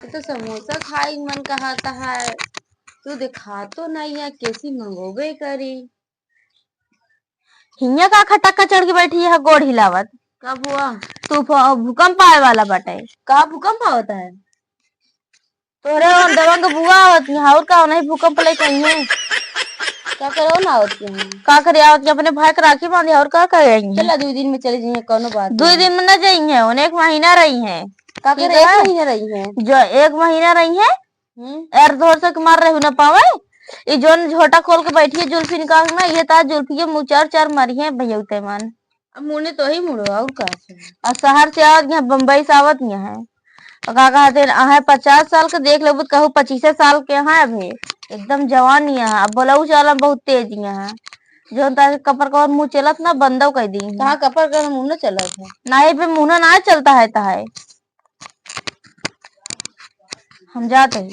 ये तो समोसा खाई मन कहता है। तू दिखा तो नहीं है, कैसी मंगोबे करी। हिया का खटक्का चढ़ के बैठी है गोड़ हिलावत। कब हुआ? तू भूकंप आए वाला बाटे। का भूकंप होता है? तोरे और दबंग बुआ आवती है और का नहीं भूकंप ले कहीं है। क्या करो ना होती है? का करे आवत अपने भाई के राखी बांधे और का करेंगे। चला 2 दिन में चली जाइए, कोनो बात 2 दिन में न जाइए, उन्हें 1 महीना रही है। का करे 1 महीना रही है? जो 1 महीना रही है यार जोर से मार रहे न पावे। ये जोन झोटा खोल के बैठी है जुल्फी निकाल ना, ये तार जुल्फी के मुँह 4 मारी है भैया मन। अब मुने तो ही मुड़ो और का और शहर से आवत यहाँ बम्बई से आवत यहाँ है। और का कहते हैं 50 साल के देख लो कहूँ 25 साल के यहाँ अभी एकदम जवान यहाँ। अब बोला चल बहुत तेज यहाँ जो कपर का मुँह चलत ना बंदो कह दी। कहाँ कपर का मुँह न चलत है? नहीं पे मुँह ना चलता है तहाय हम जाते ही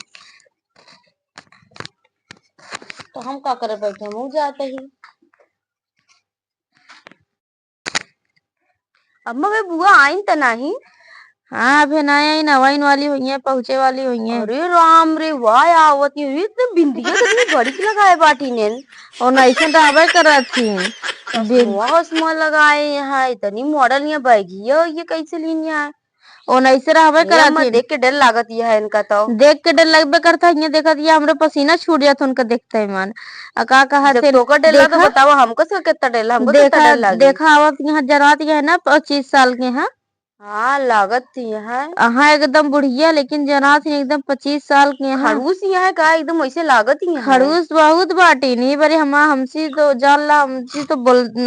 तो हम का करे बैठे मुँह जाते ही। अम्मा वे बुआ आइन त नहीं। हाँ अभी नया नवाइन वाली हुई है, पहुंचे वाली हुई है। अरे राम रे वाह आवती हुई तो बिंदिया कितनी बड़ी की लगाए बाटी ने और नैसे ढाबे कर रही थी चश्मा लगाए यहाँ इतनी मॉडल यहाँ बैगी है, ये कैसे लीन है? और नैसे रहबे कर थी। देख के डर लागत है इनका तो। देख के डर लगबे करता है, देखा दिया हमरे पसीना छूट जाता उनका देखते ही मन। का कहा थे तो डर लगा बताओ हमको कितना डर हमको कितना डर लगा। देखा आवत यहाँ जरात है ना 25 साल के हैं। हाँ लागत थी यहाँ एकदम बुढ़िया लेकिन जनात एकदम 25 साल के हैं। खड़ूस यहाँ का एकदम ऐसे लागत ही है। खड़ूस बहुत बाटी नहीं बड़े हमसे तो जान ला हमसे तो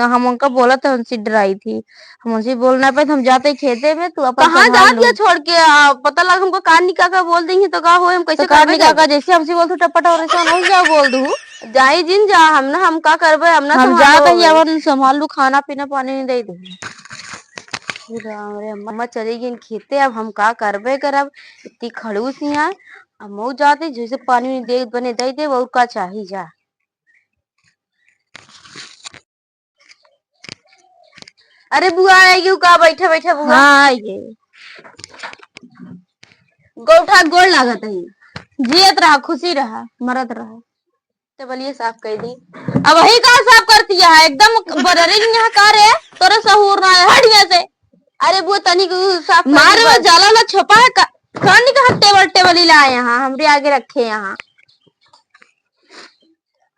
हम उनका बोला था हमसे डराई थी। हम उनसे बोलना पे हम जाते खेते में तू अपन कहाँ जा दिया छोड़ के पता लगा हमको कान निका का बोल देंगे तो का हो हम कैसे कान निका का जैसे हमसे बोल तू टपट और ऐसा नहीं जा बोल दू जाई जिन जा हम का करबे हम जाते ही अपन संभाल लू खाना पीना पानी नहीं दे दू। राम रे अम्मा चली गई खेते अब हम का करबे करब इतनी खड़ूस यहाँ अब मऊ जाते जैसे पानी दे बने दे दे और का चाहिए जा। अरे बुआ आएगी का बैठे बैठे बुआ। हाँ आइए गोठा गोड़ लागत है जियत रहा खुशी रहा मरद रहा तो बोलिए साफ कर दी। अब वही कहा साफ करती है एकदम बदरिंग यहाँ का रे तोरे सहूर ना है हट यहाँ से। अरे वो तनी साफ मारे वो जाला ना छुपा है कौन कहा टेबल ही लाए यहाँ हमरे आगे रखे यहाँ।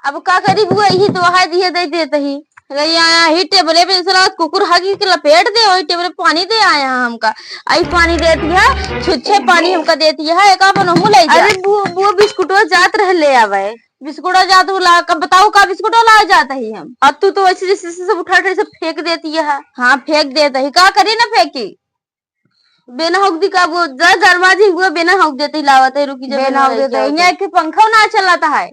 अब का करी बुआ यही तो वहा दिए दे देते ही ही टेबले पे जैसे कुकुर हागी के लपेट दे वही टेबल पे पानी दे आया हमका आई पानी देती है छुच्छे पानी हमका देती है एक मुँह ले। अरे बुआ बिस्कुटवा जात रह ले आवे बिस्कुट जात ला कब बताओ का बिस्कुट ला जाता ही हम। अब तू तो ऐसे जैसे सब उठा सब फेंक देती है। हाँ फेंक देता ही का करी ना फेंकी बिना हक दी का वो गरमा जी हुआ बिना हक देते ही लावत है रुकी जब बिना हक देते यहाँ के पंखा ना चलाता है।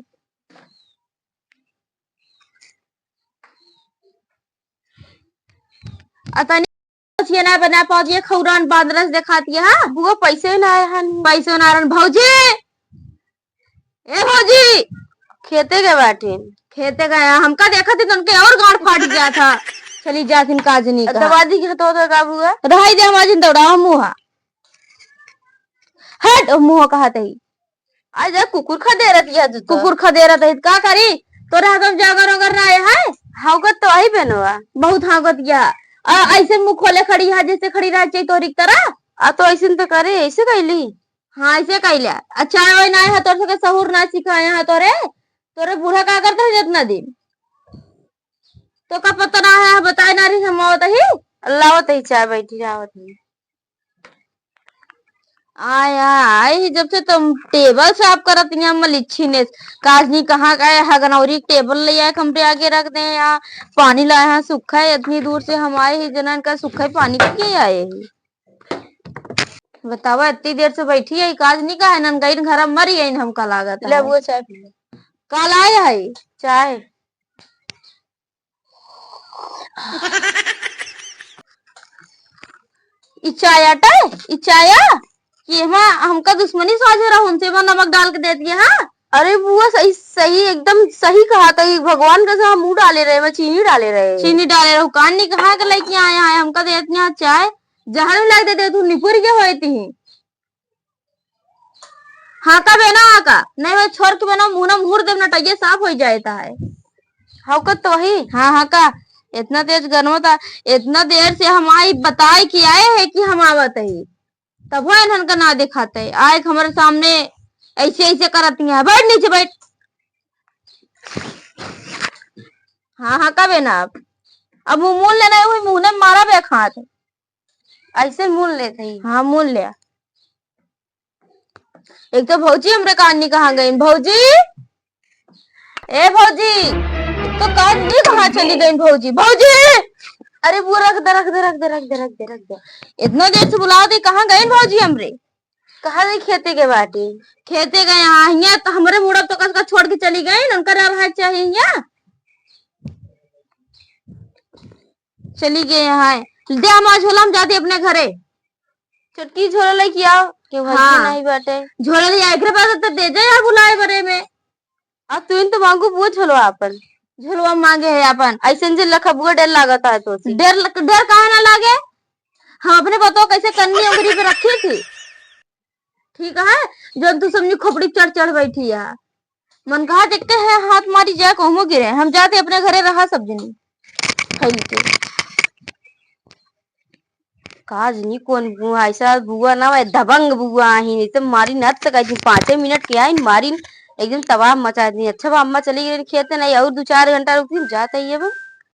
अतनी ना बना पाओ खौरान बांदरस दिखाती है। हाँ बुआ पैसे ना आए हैं पैसे नारायण भौजी ए भौजी खेते के बैठे खेते गया हमका देखा थी तो उनके और गाड़ फाट गया था चली जाती काजनी का दवा दी तो का बुआ रही दे हमारी दौड़ा मुँह हट मुँह कहते ही आज कुकुर खदे रहती है कुकुर खदे रहता है का करी तोरा हम जागर वगर ना आए है हाउगत तो आई बनवा बहुत हागत गया ऐसे मुँह खोले खड़ी है जैसे खड़ी रह चाहिए तोरी तरह तो ऐसे तो करे ऐसे कैली। हाँ ऐसे कैला अच्छा ना है तोर से सहूर ना सिखाया है तोरे बूढ़ा का करता है जितना दिन तो का पता ना है बताए ना रही हम आवत ही लावत ही चाय बैठी आवत ही आय जब से तुम टेबल साफ करत यहाँ मलिच्छी ने काजनी कहाँ का है गनौरी टेबल ले आए कमरे आगे रख दे यहाँ पानी लाए हैं सूखा है इतनी दूर से हम आए ही जनन का सूखा है पानी के आए ही बतावा इतनी देर से बैठी है काजनी का है नन गई घर मरी है हमका लागत ले वो चाय पी कल आए है चाय इचाया इचाया कि हमका दुश्मनी साझे रहा उनसे नमक डाल के दे दिया। हाँ अरे बुआ सही सही एकदम सही कहा था भगवान का मुंह डाले रहे मैं चीनी डाले रहे कान नहीं कहा के लेके आया है हमका देती चाय जहर लग देते तू निपुर के होती हाँ का बेना का नहीं भाई छोड़ के बेना मुंह ना मुहर देव नटाइए साफ हो जाता है। हाउ का तो वही हाँ हाँ का इतना तेज गर्म था। इतना देर से हम आई बताए कि आए हैं कि हम आवत है तब वो इन्हन का ना दिखाते है आए हमारे सामने ऐसे ऐसे करती हैं। बैठ नीचे बैठ। हाँ हाँ का बेना अब मुंह मूल लेना हुई मुंह ने मारा बे खात। ऐसे मूल लेते ही। हाँ मूल लिया। एक तो भौजी हमरे कहानी कहाँ गई भौजी ए भौजी तो कहानी कहाँ चली गई भौजी भौजी। अरे वो रख दे रख दे रख दे रख दे रख दे रख दे। इतना देर से बुला दे कहाँ गए भौजी हमरे। कहा नहीं खेते के बाटी खेते गए यहाँ तो हमारे मुड़ा तो कसका छोड़ के चली गई उनका रहा चाहिए यहाँ चली गए यहाँ दे हम झोला हम जाते अपने घरे। चुटकी झोला लेके आओ के भजी हाँ। नहीं बाटे झोला लिया एक पास तो दे जाए यार बुलाए बरे में। अब तू इन तो मांगू पूछ लो अपन झोलवा मांगे है अपन ऐसे जे लखबुआ डर लागता है तो डर कहाँ ना लागे। हम अपने बताओ कैसे कन्नी उंगली पे रखी थी ठीक है जो तू समझी खोपड़ी चढ़ चढ़ बैठी है मन कहा देखते हैं हाथ मारी जाए कहूँ गिरे हम जाते अपने घरे रहा सब जनी खैली के काज नहीं कौन बुआ ऐसा बुआ ना भाई दबंग बुआ ही नहीं तो मारी न तक आई 5 मिनट के आई मारी एकदम तबाह मचा दी। अच्छा अम्मा चली गई खेते नहीं और 2-4 घंटा रुकी जाता ही है वो